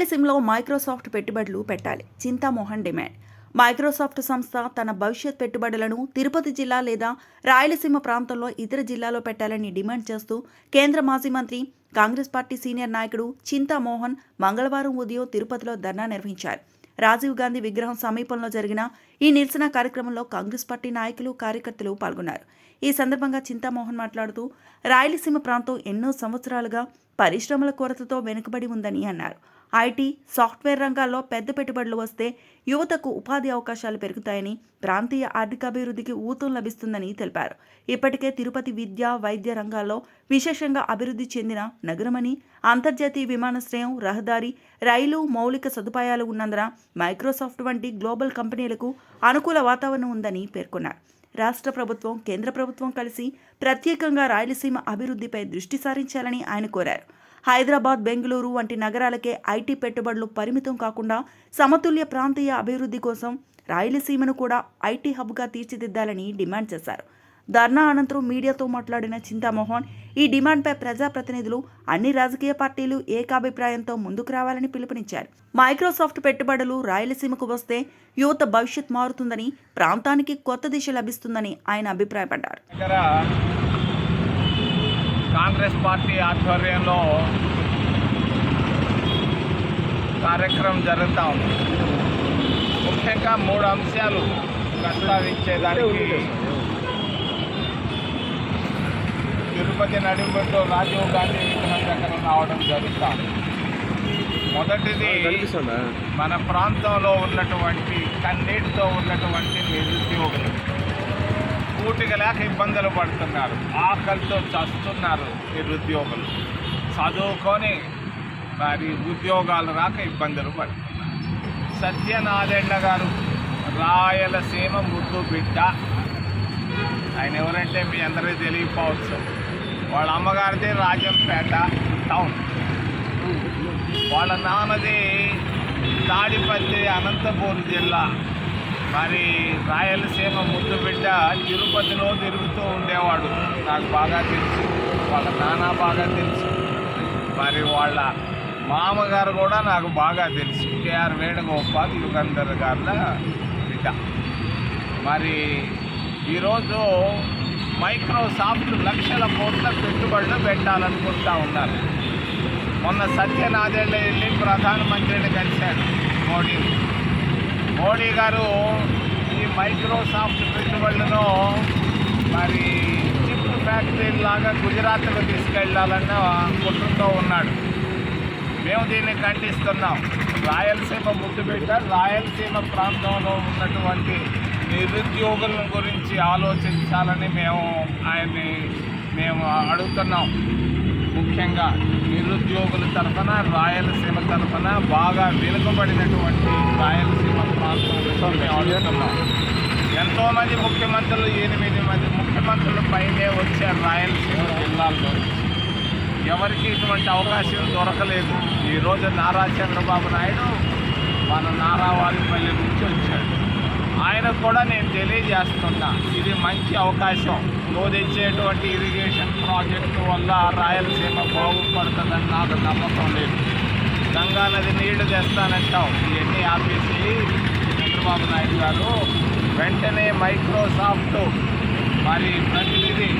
రాయలసీమలో మైక్రోసాఫ్ట్ పెట్టుబడులు పెట్టాలి. చింతామోహన్ డిమాండ్. మైక్రోసాఫ్ట్ సంస్థ తన భవిష్యత్ పెట్టుబడులను తిరుపతి జిల్లా లేదా రాయలసీమ ప్రాంతంలో ఇతర జిల్లాలో పెట్టాలని డిమాండ్ చేస్తూ కేంద్ర మాజీ మంత్రి, కాంగ్రెస్ పార్టీ సీనియర్ నాయకుడు చింతామోహన్ మంగళవారం ఉదయం తిరుపతిలో ధర్నా నిర్వహించారు. రాజీవ్ గాంధీ విగ్రహం సమీపంలో జరిగిన ఈ నిరసన కార్యక్రమంలో కాంగ్రెస్ పార్టీ నాయకులు, కార్యకర్తలు పాల్గొన్నారు. ఈ సందర్భంగా చింతామోహన్ మాట్లాడుతూ రాయలసీమ ప్రాంతం ఎన్నో సంవత్సరాలుగా పరిశ్రమల కొరతతో వెనుకబడి ఉందని అన్నారు. ఐటీ, సాఫ్ట్వేర్ రంగాల్లో పెద్ద పెట్టుబడులు వస్తే యువతకు ఉపాధి అవకాశాలు పెరుగుతాయని, ప్రాంతీయ ఆర్థికాభివృద్ధికి ఊతం లభిస్తుందని తెలిపారు. ఇప్పటికే తిరుపతి విద్య, వైద్య రంగాల్లో విశేషంగా అభివృద్ధి చెందిన నగరమని, అంతర్జాతీయ విమానాశ్రయం, రహదారి, రైలు మౌలిక సదుపాయాలు ఉన్నందున మైక్రోసాఫ్ట్ వంటి గ్లోబల్ కంపెనీలకు అనుకూల వాతావరణం ఉందని పేర్కొన్నారు. రాష్ట్ర ప్రభుత్వం, కేంద్ర ప్రభుత్వం కలిసి ప్రత్యేకంగా రాయలసీమ అభివృద్ధిపై దృష్టి సారించాలని ఆయన కోరారు. హైదరాబాద్, బెంగళూరు వంటి నగరాలకే ఐటీ పెట్టుబడులు పరిమితం కాకుండా సమతుల్య ప్రాంతీయ అభివృద్ధి కోసం రాయలసీమను కూడా ఐటీ హబ్గా తీర్చిదిద్దాలని డిమాండ్ చేశారు. ధర్నా అనంతరం మీడియాతో మాట్లాడిన చింతామోహన్ ఈ డిమాండ్పై ప్రజాప్రతినిధులు, అన్ని రాజకీయ పార్టీలు ఏకాభిప్రాయంతో ముందుకు రావాలని పిలుపునిచ్చారు. మైక్రోసాఫ్ట్ పెట్టుబడులు రాయలసీమకు వస్తే యువత భవిష్యత్ మారుతుందని, ప్రాంతానికి కొత్త దిశ లభిస్తుందని ఆయన అభిప్రాయపడ్డారు. కాంగ్రెస్ పార్టీ ఆధ్వర్యంలో కార్యక్రమం జరుగుతూ ఉంది. ముఖ్యంగా 3 అంశాలు ప్రస్తావించేదానికి తిరుపతి నడిబొడ్డు రాజీవ్ గాంధీ విగ్రహం దగ్గర రావడం జరుగుతాం. మొదటిది, మన ప్రాంతంలో ఉన్నటువంటి కన్నీటితో ఉన్నటువంటి నిరుద్యోగులు పూర్తిగా లేక ఇబ్బందులు పడుతున్నారు, ఆకలితో చస్తున్నారు. నిరుద్యోగులు చదువుకొని మరి ఉద్యోగాలు రాక ఇబ్బందులు పడుతున్నారు. సత్యనారాయణ గారు రాయలసీమ ముద్దు బిడ్డ. ఆయన ఎవరంటే మీ అందరికీ తెలియకపోవచ్చు. వాళ్ళ అమ్మగారిది రాజంపేట టౌన్, వాళ్ళ నాన్నది తాడిపల్లి, అనంతపూర్ జిల్లా. మరి రాయలసీమ ముద్దు బిడ్డ. తిరుపతిలో తిరుగుతూ ఉండేవాడు, నాకు బాగా తెలుసు. వాళ్ళ నాన్న బాగా తెలుసు. మరి వాళ్ళ మామగారు కూడా నాకు బాగా తెలుసు. కేఆర్ వేణుగోపాల్, యుగంధర్ గారుల బిడ్డ. మరి ఈరోజు మైక్రోసాఫ్ట్ లక్షల కోట్ల పెట్టుబడులు పెట్టాలనుకుంటా ఉన్నారు. మొన్న సత్యనారాయణ వెళ్ళి ప్రధానమంత్రిని కలిశాడు మోడీ గారు. ఈ మైక్రోసాఫ్ట్ పెట్టుబడులను మరి చిప్ ఫ్యాక్టరీ లాగా గుజరాత్కు తీసుకెళ్లాలన్న కుట్రతో ఉన్నాడు. మేము దీన్ని ఖండిస్తున్నాం. రాయలసీమ ముద్దుబిడ్డ, రాయలసీమ ప్రాంతంలో ఉన్నటువంటి నిరుద్యోగుల గురించి ఆలోచించాలని మేము అడుగుతున్నాం. ముఖ్యంగా నిరుద్యోగుల తరఫున, రాయలసీమ తరఫున బాగా వెనుకబడినటువంటి రాయలసీమ ప్రాంతం మేము అడుగుతున్నాం. ఎంతోమంది ముఖ్యమంత్రులు, 8 మంది ముఖ్యమంత్రులు పైనే వచ్చారు రాయలసీమ జిల్లాల్లో. ఎవరికి ఇటువంటి అవకాశం దొరకలేదు. ఈరోజు నారా చంద్రబాబు నాయుడు మన నారావారిపల్లి నుంచి వచ్చాడు. ఆయనకు కూడా నేను తెలియజేస్తున్నా, ఇది మంచి అవకాశం. నువ్వు తెచ్చేటువంటి ఇరిగేషన్ ప్రాజెక్టు వల్ల రాయలసీమ బాగుపడుతుందని నాకు నమ్మకం లేదు. గంగా నది నీళ్లు తెస్తానంటావు, ఇవన్నీ ఆపేసి చంద్రబాబు నాయుడు గారు వెంటనే మైక్రోసాఫ్ట్ మరి ప్రతినిధి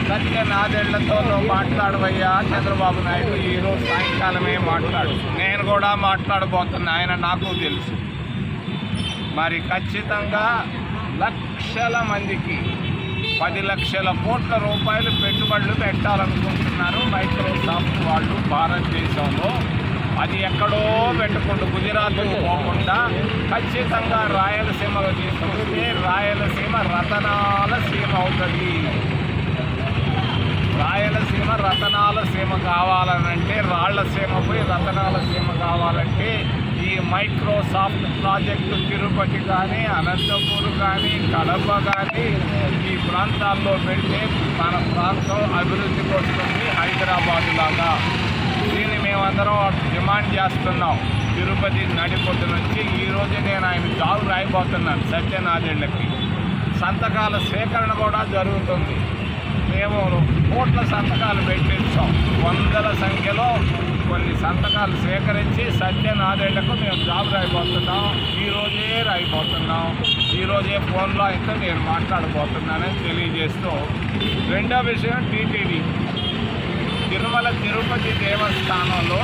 సత్యనారాయణతో మాట్లాడవయ్యా చంద్రబాబు నాయుడు. ఈరోజు సాయంకాలమే మాట్లాడు. నేను కూడా మాట్లాడబోతున్నా, ఆయన నాకు తెలుసు. మరి ఖచ్చితంగా లక్షల మందికి 10 లక్షల కోట్ల రూపాయలు పెట్టుబడులు పెట్టాలనుకుంటున్నారు మైక్రోసాఫ్ట్ వాళ్ళు భారతదేశంలో. అది ఎక్కడో పెట్టకుండా, గుజరాత్కు పోకుండా ఖచ్చితంగా రాయలసీమలో తీసుకొస్తే రాయలసీమ రతనాల సీమ అవుతుంది. రాయలసీమ రతనాల సీమ కావాలనంటే, రాళ్లసీమ పోయి రతనాల సీమ కావాలంటే ఈ మైక్రోసాఫ్ట్ ప్రాజెక్టు తిరుపతి కానీ, అనంతపూర్ కానీ, కడప కానీ ఈ ప్రాంతాల్లో పెడితే మన ప్రాంతం అభివృద్ధికి వస్తుంది, హైదరాబాద్ లాగా. దీన్ని మేమందరం డిమాండ్ చేస్తున్నాం. తిరుపతి నడిపొద్దు నుంచి ఈరోజు నేను ఆయన జాబ్ రాయిపోతున్నాను. సత్యనారాయణకి సంతకాల సేకరణ కూడా జరుగుతుంది. మేము కోట్ల సంతకాలు పెట్టించాం. వందల సంఖ్యలో కొన్ని సంతకాలు సేకరించి సత్యనాదేళ్లకు మేము జాబ్ రాయిపోతున్నాం. ఈరోజే ఫోన్లో అయితే నేను మాట్లాడబోతున్నానని తెలియజేస్తూ, రెండో విషయం టీటీడీ తిరుమల తిరుపతి దేవస్థానంలో